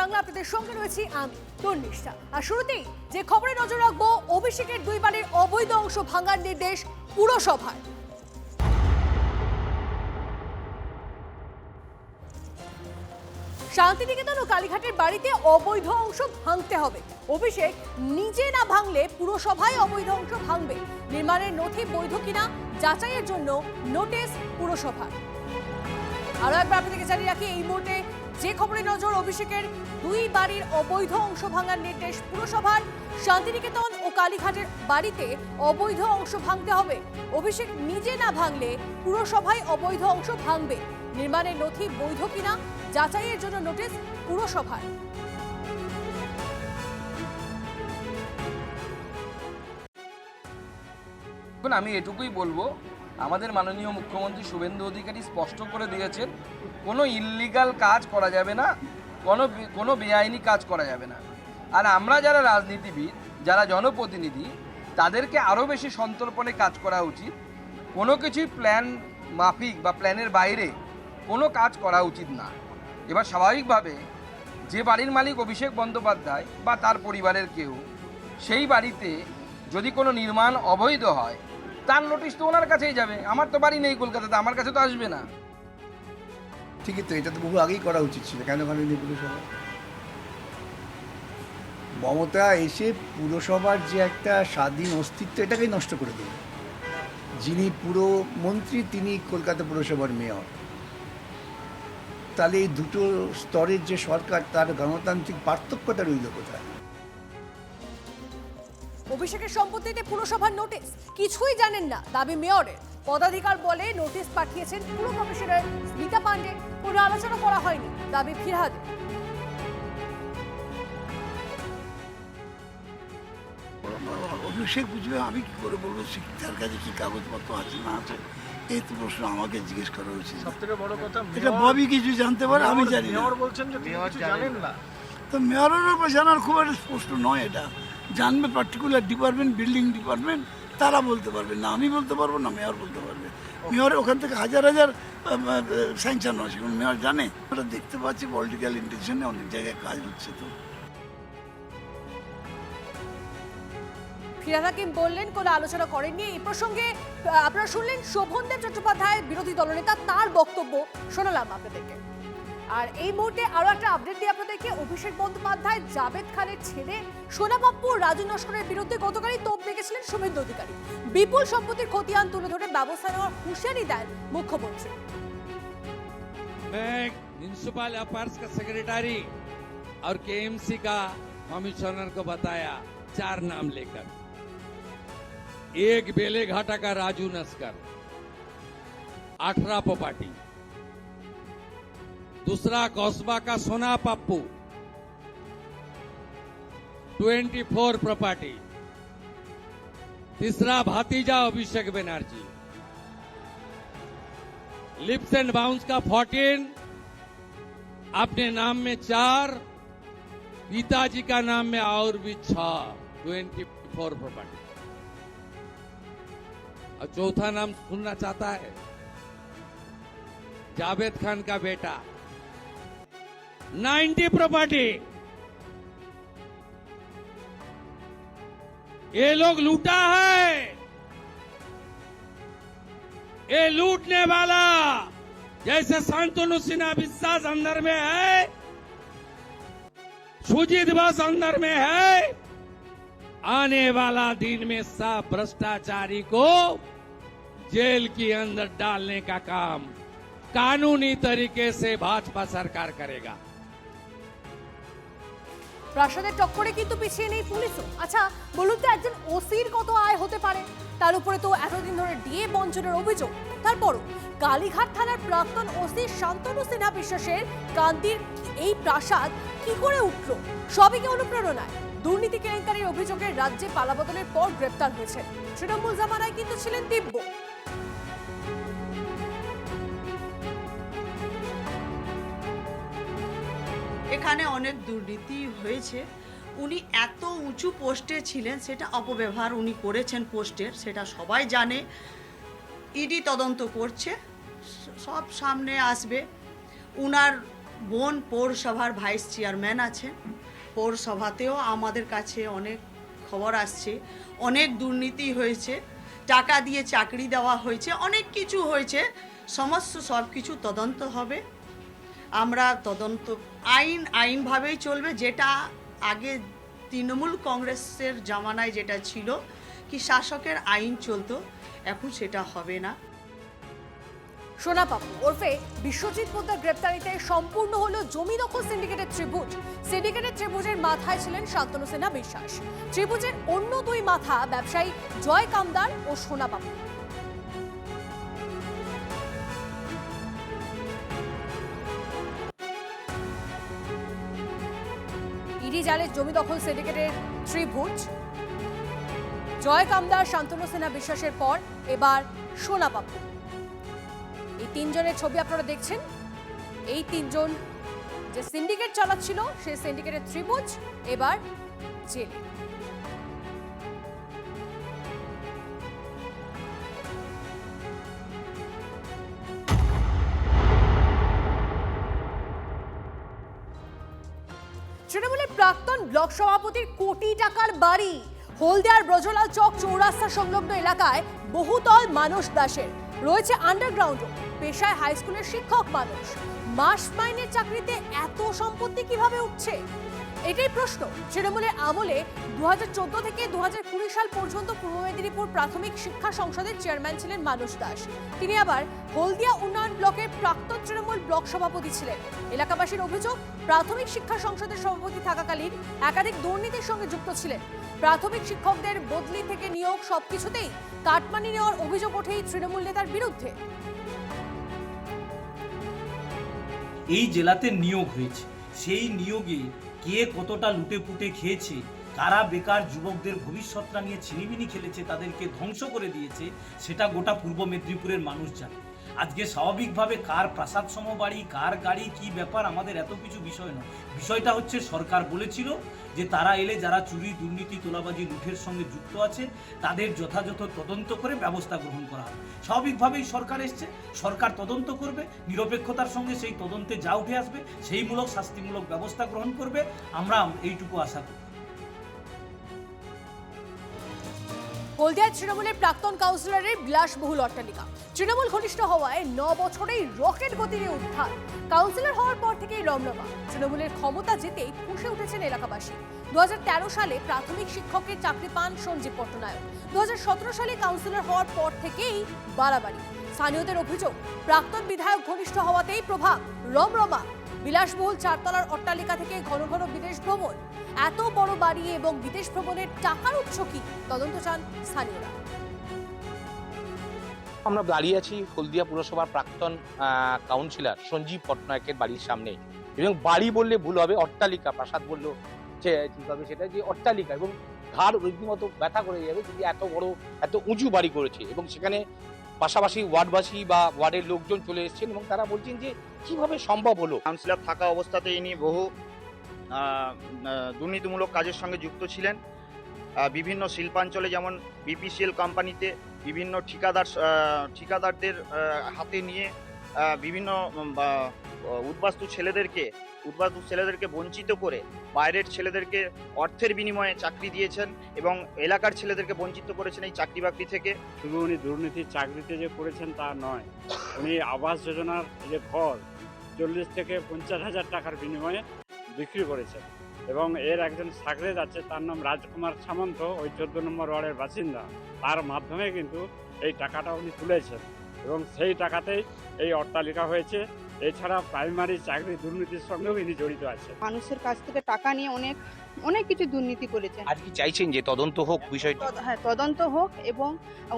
বাংলা, আপনাদের সঙ্গে রয়েছি আমি তন্নিষ্ঠা। আর শুরুতেই যে খবরে নজর রাখবো, অভিষেকের 2 বাড়ির অবৈধ অংশ ভাঙার নির্দেশ পুরসভার। শান্তিনিকেতন ও কালীঘাটের বাড়িতে অবৈধ অংশ ভাঙতে হবে। অভিষেক নিজে না ভাঙলে পুরসভায় অবৈধ অংশ ভাঙবে। নির্মাণের নথি বৈধ কিনা যাচাইয়ের জন্য নোটিশ পুরসভার। আরো একবার আপনাদেরকে জানিয়ে রাখি, এই মুহূর্তে যে খবরে নজর, অভিষেকের 2 বাড়ির অবৈধ অংশ ভাঙার নির্দেশ পুরসভার। শান্তিনিকেতন ও কালীঘাটের বাড়িতে অবৈধ অংশ ভাঙতে হবে। অভিষেক নিজে না ভাঙলে পুরসভায় অবৈধ অংশ ভাঙবে। নির্মাণের নথি বৈধ কিনা যাচাইয়ের জন্য নোটিশ পুরসভার। আমি এটুকুই বলবো, আমাদের মাননীয় মুখ্যমন্ত্রী শুভেন্দু অধিকারী স্পষ্ট করে দিয়েছেন, কোনো ইল্লিগাল কাজ করা যাবে না, কোনো বেআইনি কাজ করা যাবে না। আর আমরা যারা রাজনীতিবিদ, যারা জনপ্রতিনিধি, তাদেরকে আরও বেশি সন্তর্পণে কাজ করা উচিত। কোনো কিছুই প্ল্যান মাফিক বা প্ল্যানের বাইরে কোনো কাজ করা উচিত না। এবার স্বাভাবিকভাবে যে বাড়ির মালিক অভিষেক বন্দ্যোপাধ্যায় বা তার পরিবারের কেউ, সেই বাড়িতে যদি কোনো নির্মাণ অবৈধ হয়, তার নোটিশ তো ওনার কাছেই যাবে। আমার তো বাড়ি নেই কলকাতাতে, আমার কাছে তো আসবে না। ঠিকই তো, এটা তো বহু আগেই করা উচিত ছিল, কেন করেনি পুরসভা? মমতা এসে পুরসভার যে একটা স্বাধীন অস্তিত্ব, এটাকেই নষ্ট করে দিল। যিনি পুরো মন্ত্রী, তিনি কলকাতা পুরসভার মেয়র। তাহলে এই দুটো স্তরের যে সরকার, তার গণতান্ত্রিক পার্থক্যটা রইল কোথায়? অভিষেকের সম্পত্তিতে পুরসভার নোটিশ, কিছুই জানেন না দাবি মেয়রের। পদাধিকার বলে নোটিশ পাঠিয়েছেন পুর কমিশনার স্মিতা পান্ডে, কোনো আলোচনা করা হয়নি দাবি ফিরহাদের। অভিষেক বুঝবে, আমি কি করে বলবো তার কাছে কি কাগজপত্র আছে না আছে? এই তো প্রশ্ন আমাকে জিজ্ঞেস করা উচিত। সবথেকে বড় কথা, এটা ববি কিছু জানতে পারে, আমি জানি না। মেয়র বলছেন যে তিনি কিছু জানেন না। তো মেয়রের উপর জানার খুব একটা স্পষ্ট নয়। এটা জানবে পার্টিকুলার ডিপার্টমেন্ট, বিল্ডিং ডিপার্টমেন্ট, তারা বলতে পারবে, না আমি বলতে পারবো, না মেয়র বলতে পারবে। মেয়র ওখান থেকে হাজার হাজার স্যাংশন আছে, মেয়র জানে। ওটা দেখতে পাচ্ছি পলিটিক্যাল ইন্টেনশনে অনেক জায়গায় কাজ হচ্ছে। তো ফিরহাদ হাকিম বললেন কোনো আলোচনা করেননি। এই প্রসঙ্গে আপনারা শুনলেন শোভনদেব চট্টোপাধ্যায়, বিরোধী দলনেতা, তার বক্তব্য শোনালাম আপনাদেরকে। আর এই মুহূর্তে আরো একটা আপডেট দিয়ে আপনাদেরকে, অভিষেক বন্দ্যোপাধ্যায় জাভেদ খানের ছেলে সোনাবাপ্পু রাজু নস্করের বিরুদ্ধে গতকালই তোপ দেখেছিলেন শুভেন্দু অধিকারী। বিপুল সম্পত্তির খতিয়ান তুলে ধরে ব্যবস্থা নেওয়ার হুঁশিয়ারি দেন মুখ্যমন্ত্রী। मैं म्युनिसिपल अफेयर्स का सेक्रेटरी और केएमसी का कमिश्नर को बताया 4 नाम लेकर। एक बेलेघाटा का राजू नस्कर, 18 प्रॉपर्टी। दूसरा कौसबा का सोना पप्पू, 24 प्रॉपर्टी। तीसरा भातीजा Abhishek Banerjee, lips and bounce का 14, अपने नाम में 4, पिताजी का नाम में और भी 6, 24 प्रॉपर्टी। और चौथा नाम सुनना चाहता है, जावेद खान का बेटा, 90 प्रॉपर्टी। ये लोग लूटा है, ये लूटने वाला जैसे शांतनु सिन्हा विश्वास अंदर में है, सुजीत बस अंदर में है। आने वाला दिन में सब भ्रष्टाचारी को जेल के अंदर डालने का काम कानूनी तरीके से भाजपा सरकार करेगा। প্রাসাদের টক্করে কিন্তু পিছিয়ে নেই পুলিশও। আচ্ছা বলুন তো, একজন ওসির কত আয় হতে পারে? তার উপরে তো এতদিন ধরে ডিএ বঞ্চনের অভিযোগ। তারপরও কালীঘাট থানার প্রাক্তন ওসি শান্তনু সিনহা বিশ্বাসের কান্দির এই প্রাসাদ কি করে উঠল? সবই কি অনুপ্রেরণায়? দুর্নীতি কেলেঙ্কারির অভিযোগে রাজ্যে পালাবদলের পর গ্রেপ্তার হয়েছে। তৃণমূল জামানায় কিন্তু ছিলেন দিব্য। এখানে অনেক দুর্নীতি হয়েছে। উনি এত উঁচু পোস্টে ছিলেন, সেটা অপব্যবহার উনি করেছেন পোস্টের, সেটা সবাই জানে। ইডি তদন্ত করছে, সব সামনে আসবে। উনার বোন পৌরসভার ভাইস চেয়ারম্যান আছেন। পৌরসভাতেও আমাদের কাছে অনেক খবর আসছে, অনেক দুর্নীতি হয়েছে, টাকা দিয়ে চাকরি দেওয়া হয়েছে, অনেক কিছু হয়েছে। সমস্ত সব কিছু তদন্ত হবে। আমরা তদন্ত আইনভাবেই চলবে, যেটা আগে তৃণমূল কংগ্রেসের জামানায় যেটা ছিল কি শাসকের আইন চলতো, এখন সেটা হবে না। সোনা পাপু ওরফে বিশ্বজিৎ পোদ্দার গ্রেপ্তারিতে সম্পূর্ণ হলো জমি দখল সিন্ডিকেটের ত্রিভুজ। সিন্ডিকেটের ত্রিভুজের মাথায় ছিলেন শান্তনু সিনহা বিশ্বাস। ত্রিভুজের অন্য দুই মাথা ব্যবসায়ী জয় কামদার ও সোনা পাপু। ইডি জালে জমি দখল সিন্ডিকেটের ত্রিভুজ, জয় কামদার, শান্তনু সিনহা বিশ্বাসের পর এবার সোনা পাপু। এই তিনজনের ছবি আপনারা দেখছেন। এই তিনজন যে সিন্ডিকেট চালাচ্ছিল সেই সিন্ডিকেটের ত্রিভুজ এবার জেলে। তৃণমূলের প্রাক্তন ব্লক সভাপতির কোটি টাকার বাড়ি হলদিয়ার ব্রজলাল চক চৌরাস্তা সংলগ্ন এলাকায় বহুতল মানস দাসের। রয়েছে আন্ডারগ্রাউন্ডও। পেশায় হাই স্কুলের শিক্ষক মানুষ। মাস মাইনের চাকরিতে এত সম্পত্তি কিভাবে উঠছে, এটাই প্রশ্ন। তৃণমূলের আমলে 2014 থেকে 2020 সাল পর্যন্ত পূর্ব মেদিনীপুর প্রাথমিক শিক্ষা সংসদের চেয়ারম্যান ছিলেন মানস দাস। তিনি আবার হলদিয়া উন্নয়ন ব্লকের প্রাক্তন তৃণমূল ব্লক সভাপতি ছিলেন। এলাকাবাসীর অভিযোগ, প্রাথমিক শিক্ষা সংসদের সভাপতি থাকাকালীন একাধিক দুর্নীতির সঙ্গে যুক্ত ছিলেন। প্রাথমিক শিক্ষকদের বদলি থেকে নিয়োগ সবকিছুতেই কাটমানি নেওয়ার অভিযোগ ওঠে এই তৃণমূল নেতার বিরুদ্ধে। এই জেলাতে নিয়োগ হয়েছে, সেই নিয়োগে কে কতটা লুটে পুটে খেয়েছে, কারা বেকার যুবকদের ভবিষ্যৎটা নিয়ে ছিনিমিনি খেলেছে, তাদেরকে ধ্বংস করে দিয়েছে, সেটা গোটা পূর্ব মেদিনীপুরের মানুষ জানে। আজকে স্বাভাবিকভাবে কার প্রাসাদ সম বাড়ি, কার গাড়ি, কি ব্যাপার, আমাদের এত কিছু বিষয় নয়। বিষয়টা হচ্ছে সরকার বলেছিল যে তারা এলে যারা চুরি, দুর্নীতি, তোলাবাজি, লুঠের সঙ্গে যুক্ত আছে তাদের যথাযথ তদন্ত করে ব্যবস্থা গ্রহণ করা হবে। স্বাভাবিকভাবেই সরকার এসছে, সরকার তদন্ত করবে, নিরপেক্ষতার সঙ্গে সেই তদন্তে যা উঠে আসবে সেইমূলক শাস্তিমূলক ব্যবস্থা গ্রহণ করবে। আমরা এইটুকু আশা করি। হলদিয়া তৃণমূলের প্রাক্তন কাউন্সিলরের বিলাসবহুল অট্টালিকা। তৃণমূল ঘনিষ্ঠ হওয়ায় 9 বছরেই রকেট গতিতে উদ্ধার। কাউন্সিলর হওয়ার পর থেকেই রমরমা। তৃণমূলের ক্ষমতা যেতেই ফুঁসে উঠেছেন এলাকাবাসী। 2013 সালে প্রাথমিক শিক্ষকের চাকরি পান সঞ্জীব পট্টনায়ক। 2017 সালে কাউন্সিলর হওয়ার পর থেকেই বাড়াবাড়ি। স্থানীয়দের অভিযোগ, প্রাক্তন বিধায়ক ঘনিষ্ঠ হওয়াতেই প্রভাব। রমরমা। বিলাসবহুল 4 তলার অট্টালিকা থেকে ঘন ঘন বিদেশ ভ্রমণ। এত বড় বাড়ি এবং বিদেশ ভ্রমণের টাকার উৎস কি, তদন্ত চান স্থানীয়রা। আমরা দাঁড়িয়ে আছি হলদিয়া পুরসভার প্রাক্তন কাউন্সিলর সঞ্জীব পট্টনায়কের বাড়ির সামনে। এবং বাড়ি বললে ভুল হবে, অট্টালিকা, প্রাসাদ বললেও ঠিক হবে, সেটা যে অট্টালিকা, এবং ঘাড় রীতিমতো ব্যথা করে যাবে যদি এত বড় এত উঁচু বাড়ি করেছে। এবং সেখানে পাশাপাশি ওয়ার্ডবাসী বা ওয়ার্ডের লোকজন চলে এসেছেন এবং তারা বলছেন যে কিভাবে সম্ভব হলো। কাউন্সিলর থাকা অবস্থাতে ইনি বহু দুর্নীতিমূলক কাজের সঙ্গে যুক্ত ছিলেন। বিভিন্ন শিল্পাঞ্চলে যেমন বিপিসিএল কোম্পানিতে বিভিন্ন ঠিকাদারদের হাতে নিয়ে বিভিন্ন উদ্বাস্তু ছেলেদেরকে বঞ্চিত করে বাইরের ছেলেদেরকে অর্থের বিনিময়ে চাকরি দিয়েছেন এবং এলাকার ছেলেদেরকে বঞ্চিত করেছেন এই চাকরি বাকরি থেকে। শুধু উনি দুর্নীতির চাকরিতে যে করেছেন তা নয়, উনি আবাস যোজনার যে ঘর 40 থেকে 50,000 টাকার বিনিময়ে বিক্রি করেছেন। এবং এর একজন সাকরেদ আছে, তার নাম রাজকুমার সামন্ত, ওই 14 নম্বর ওয়ার্ডের বাসিন্দা। তার মাধ্যমে কিন্তু এই টাকাটা উনি তুলেছেন এবং সেই টাকাতেই এই অট্টালিকা হয়েছে। এছাড়া প্রাইমারি চাকরি দুর্নীতির সঙ্গেও ইনি জড়িত আছে। মানুষের কাছ থেকে টাকা নিয়ে অনেক কিছু দুর্নীতি করেছেন। আজ কি চাইছেন যে তদন্ত হোক বিষয়টা? হ্যাঁ, তদন্ত হোক। এবং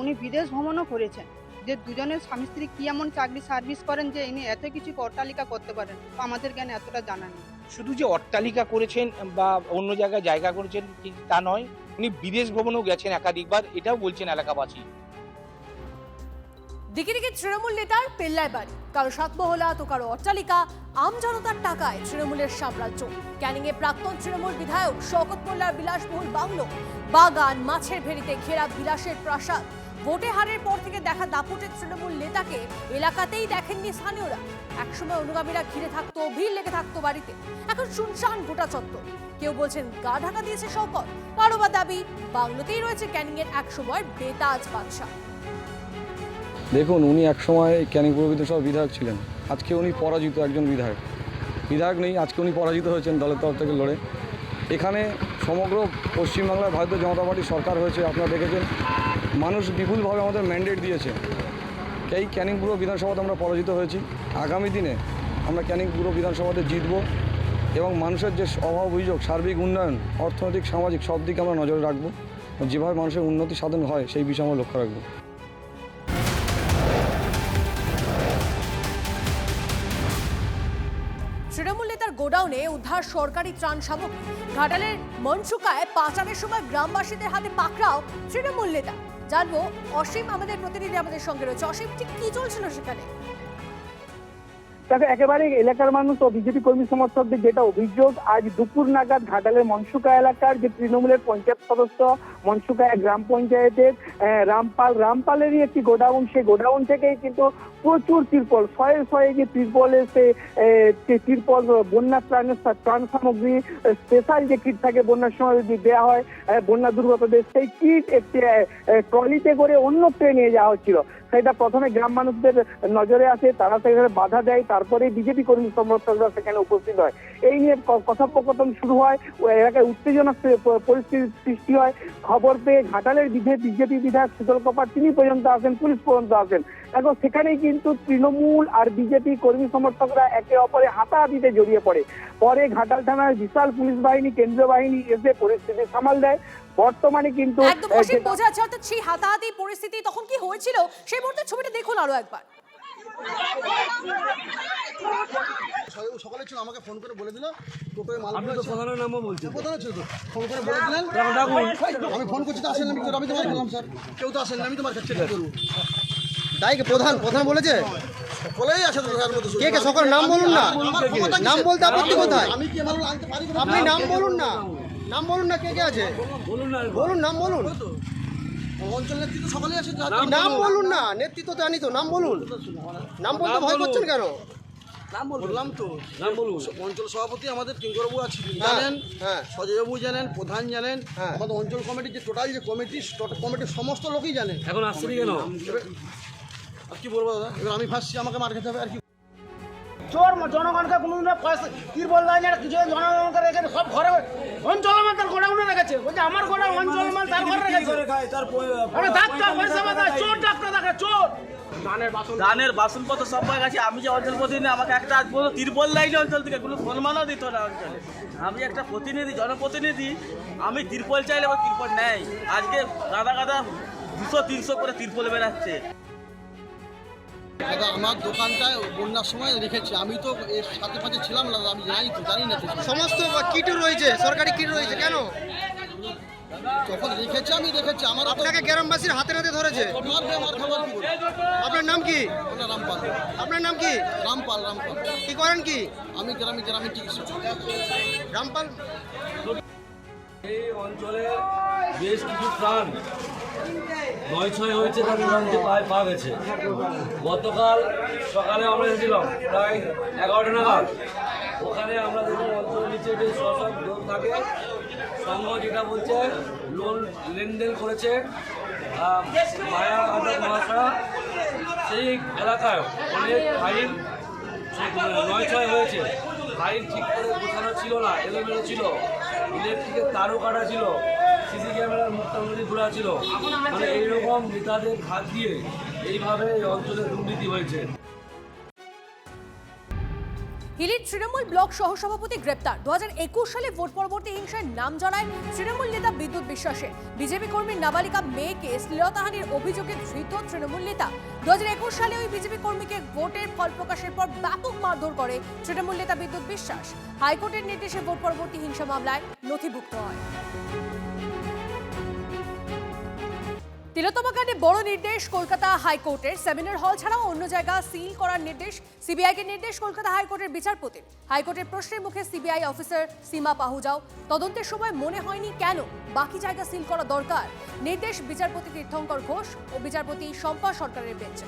উনি বিদেশ ভ্রমণও করেছেন। যে দুজনের স্বামী স্ত্রী কি এমন চাকরি সার্ভিস করেন যে ইনি এত কিছু অট্টালিকা করতে পারেন, আমাদের জ্ঞানে এতটা জানা নেই। শুধু যে অট্টালিকা করেছেন বা অন্য জায়গায় জায়গা করেছেন ঠিক তা নয়, উনি বিদেশ ভ্রমণও গেছেন একাধিকবার, এটাও বলছেন এলাকাবাসী। দিকে দিকে তৃণমূল নেতার পেল্লায় বাড়ি, কারো সাতমহলা তো কারো অট্টালিকা। আমজনতার টাকায় তৃণমূলের সাম্রাজ্য। ক্যানিংয়ে প্রাক্তন তৃণমূল বিধায়ক শওকত মোল্লার বিলাসবহুল বাংলো, বাগান, মাছের ভেড়িতে ঘেরা বিলাসের প্রাসাদ। ভোটে হারের পর থেকে দেখা দাপুটে তৃণমূল নেতাকে এলাকাতেই দেখেননি স্থানীয়রা। একসময় অনুগামীরা ঘিরে থাকতো, ভিড় লেগে থাকতো বাড়িতে। এখন শুনশান গোটা চত্বর। কেউ বলছেন গা ঢাকা দিয়েছে শওকত, কারো বা দাবি বাংলোতেই রয়েছে ক্যানিংয়ের একসময় বেতাজ বাদশা। দেখুন, উনি একসময় ক্যানিং পৌর বিধানসভার বিধায়ক ছিলেন। আজকে উনি পরাজিত একজন বিধায়ক নেই, আজকে উনি পরাজিত হয়েছেন দলের তরফ থেকে লড়ে। এখানে সমগ্র পশ্চিমবাংলায় ভারতীয় জনতা পার্টির সরকার হয়েছে, আপনারা দেখেছেন। মানুষ বিপুলভাবে আমাদের ম্যান্ডেট দিয়েছে। এই ক্যানিং পৌর বিধানসভাতে আমরা পরাজিত হয়েছি। আগামী দিনে আমরা ক্যানিং পৌর বিধানসভাতে জিতব এবং মানুষের যে অভাব অভিযোগ, সার্বিক উন্নয়ন, অর্থনৈতিক, সামাজিক সব দিকে আমরা নজরে রাখবো। যেভাবে মানুষের উন্নতি সাধন হয় সেই বিষয়ে আমরা লক্ষ্য রাখবো। তৃণমূল নেতার গোডাউনে উদ্ধার সরকারি ত্রাণ সামগ্রী। ঘাটালের মনসুকায় পাচারের সময় গ্রামবাসীদের হাতে পাকড়াও তৃণমূল নেতা। জানবো অসীম, আমাদের প্রতিনিধি আমাদের সঙ্গে রয়েছে। অসীম, ঠিক কি চলছিল সেখানে? তাকে একেবারে এলাকার মানুষ ও বিজেপি কর্মী সমর্থকদের যেটা অভিযোগ, আজ দুপুর নাগাদ ঘাটালের মনসুকা এলাকার যে তৃণমূলের পঞ্চায়েত সদস্য মনসুকা গ্রাম পঞ্চায়েতের রামপালেরই একটি গোডাউন, সেই গোডাউন থেকেই কিন্তু প্রচুর তিরপল, শয়ে যে তিরপলের তিরপল, বন্যা ত্রাণ সামগ্রী, স্পেশাল যে কিট থাকে বন্যার সময় যদি দেওয়া হয় বন্যা দুর্গতদের, সেই কিট একটি ট্রলিতে করে অন্যত্র নিয়ে যাওয়া হচ্ছিল। সেটা প্রথমে গ্রাম মানুষদের নজরে আসে, তারা সেখানে বাধা দেয়, তারপরে বিজেপি কর্মী সমর্থকরা সেখানে উপস্থিত হয়। এই নিয়ে কথোপকথন শুরু হয়, এলাকায় উত্তেজনা পরিস্থিতির সৃষ্টি হয়। খবর পেয়ে ঘাটালের বিজেপি বিধায়ক শীতল কপাট তিনি পর্যন্ত আসেন, পুলিশ পর্যন্ত আসেন। এখন সেখানেই কিন্তু তৃণমূল আর বিজেপি কর্মী সমর্থকরা একে অপরে হাতাহাতিতে জড়িয়ে পড়ে। পরে ঘাটাল থানার বিশাল পুলিশ বাহিনী, কেন্দ্রীয় বাহিনী এসে পরিস্থিতি সামাল দেয়। বর্তমানে কিন্তু একদম অসীম বোঝা যাচ্ছে, অর্থাৎ সেই হাতাহাতি পরিস্থিতি তখন কি হয়েছিল সেই মুহূর্তের ছবিটা দেখুন আরো একবার। সকালে ছিল, আমাকে ফোন করে বলে দিল টোটোয় মাল প্রধানের নামও বলছে, প্রধান ছিল তো, ফোন করে বলে দিলেন। আমি ফোন করছি তো আসেন, আমি তো মার খেলাম স্যার, কেউ তো আসেন না, আমি তো মার খাচ্ছি, কি করবো? দায়কে প্রধান বলেছে, বলেই আছে তো স্যার। কে কে সকল নাম বলুন না, নাম বলতে আপত্তি কোথায়? আমি কি মাল আনতে পারি? আপনি নাম বলুন না, নাম বলুন না, কে কে আছে বলুন, নাম বলুন। অঞ্চল নেতৃত্ব সকলেই আছে, নাম বলুন না, নেতৃত্ব জানি তো, নাম বলুন। নাম বলতে ভয় করছেন কেন? নাম বললাম তো, নাম বলুন। অঞ্চল সভাপতি আমাদের কিঙ্করবাবু আছে, জানেন, সজয়বাবু জানেন, প্রধান জানেন, আমাদের অঞ্চল কমিটির যে টোটাল যে কমিটির সমস্ত লোকই জানেন। এখন আসছে কেন আর কি বলবো দাদা, এবার আমি ফাঁসছি, আমাকে মার খেতে হবে আর কি। চোর জনগণকে কোনোদিন পয়সা তিরপল দেয় না, কিছু জনগণকে রেখে সব ঘরে অঞ্চল মাল তার গোডাউনে রেখেছে। বলছে আমার গোডাউন অঞ্চল মাল তার ঘরে রেখেছে। ডাক্তার পয়সা চোর, ডাক্তার দেখা চোর। ধানের বাসনপত্র সব পাওয়া গেছে। আমি যে অঞ্চল প্রতিনিধি, আমাকে একটা আজ পর্যন্ত তিরপল দেয়নি অঞ্চল থেকে, কোনো সম্মানও দিত না অঞ্চলে। আমি একটা প্রতিনিধি, জনপ্রতিনিধি, আমি তিরপল চাইলে আমার তিরপল নেই। আজকে গাদা 200-300 করে তিরপল বেরাচ্ছে। দাদা আমার দোকানটায় বন্যার সময় রেখেছি, আমি তো এর সাথে পাশে ছিলাম না, আমি জানি না সমস্ত কিট রয়েছে, সরকারি কিট রয়েছে, কেন যখন রেখেছি আমি রেখেছি। আমার আপনাকে গ্রামবাসীর হাতে হাতে ধরেছে। আপনার নাম কি? রামপাল। আপনার নাম কি? রামপাল। কি করেন কি? আমি গ্রামে চিকিৎসক। রামপাল। এই অঞ্চলে বেশ কিছু প্রাণ 9-6 হয়েছে, তার মোটামুটি পাওয়া গেছে। গতকাল সকালে আমরা এসেছিলাম প্রায় 11টা নাগাদ। ওখানে আমরা দেখুন অঞ্চলের নিচে যে সব লোক থাকে, সংঘ যেটা বলছে লোন লেনদেন করেছে মায়া আদর মহাশয়া, সেই এলাকায় অনেক ফাইল 9-6 হয়েছে। ফাইল ঠিক করে গোছানো ছিল না, এলোমেলো ছিল, ইলেকট্রিকের তারও কাটা ছিল, সিসি ক্যামেরার মুক্তামুখি ঘোরা ছিল। মানে এইরকম নেতাদের হাত দিয়ে এইভাবে এই অঞ্চলে দুর্নীতি হয়েছে। হিলির তৃণমূল ব্লক সহসভাপতি গ্রেপ্তার। 2021 সালে ভোট পরবর্তী হিংসায় নাম জড়ায় তৃণমূল নেতা বিদ্যুৎ বিশ্বাসের। বিজেপি কর্মীর নাবালিকা মেয়েকে শ্লীলতাহানির অভিযোগে ধৃত তৃণমূল নেতা। 2021 সালে ওই বিজেপি কর্মীকে ভোটের ফল প্রকাশের পর ব্যাপক মারধর করে তৃণমূল নেতা বিদ্যুৎ বিশ্বাস। হাইকোর্টের নির্দেশে ভোট পরবর্তী হিংসা মামলায় নথিভুক্ত হয়। তিলোত্তমা কাণ্ডে বড় নির্দেশ কলকাতা হাইকোর্টের। সেমিনার হল ছাড়াও অন্য জায়গা সিল করার নির্দেশ সিবিআইকে নির্দেশ কলকাতা হাইকোর্টের বিচারপতির। হাইকোর্টের প্রশ্নের মুখে সিবিআই অফিসার সীমা পাহুজাও, তদন্তের সময় মনে হয়নি কেন বাকি জায়গা সিল করা দরকার। নির্দেশ বিচারপতি তীর্থঙ্কর ঘোষ ও বিচারপতি শম্পা সরকারের বেঞ্চে।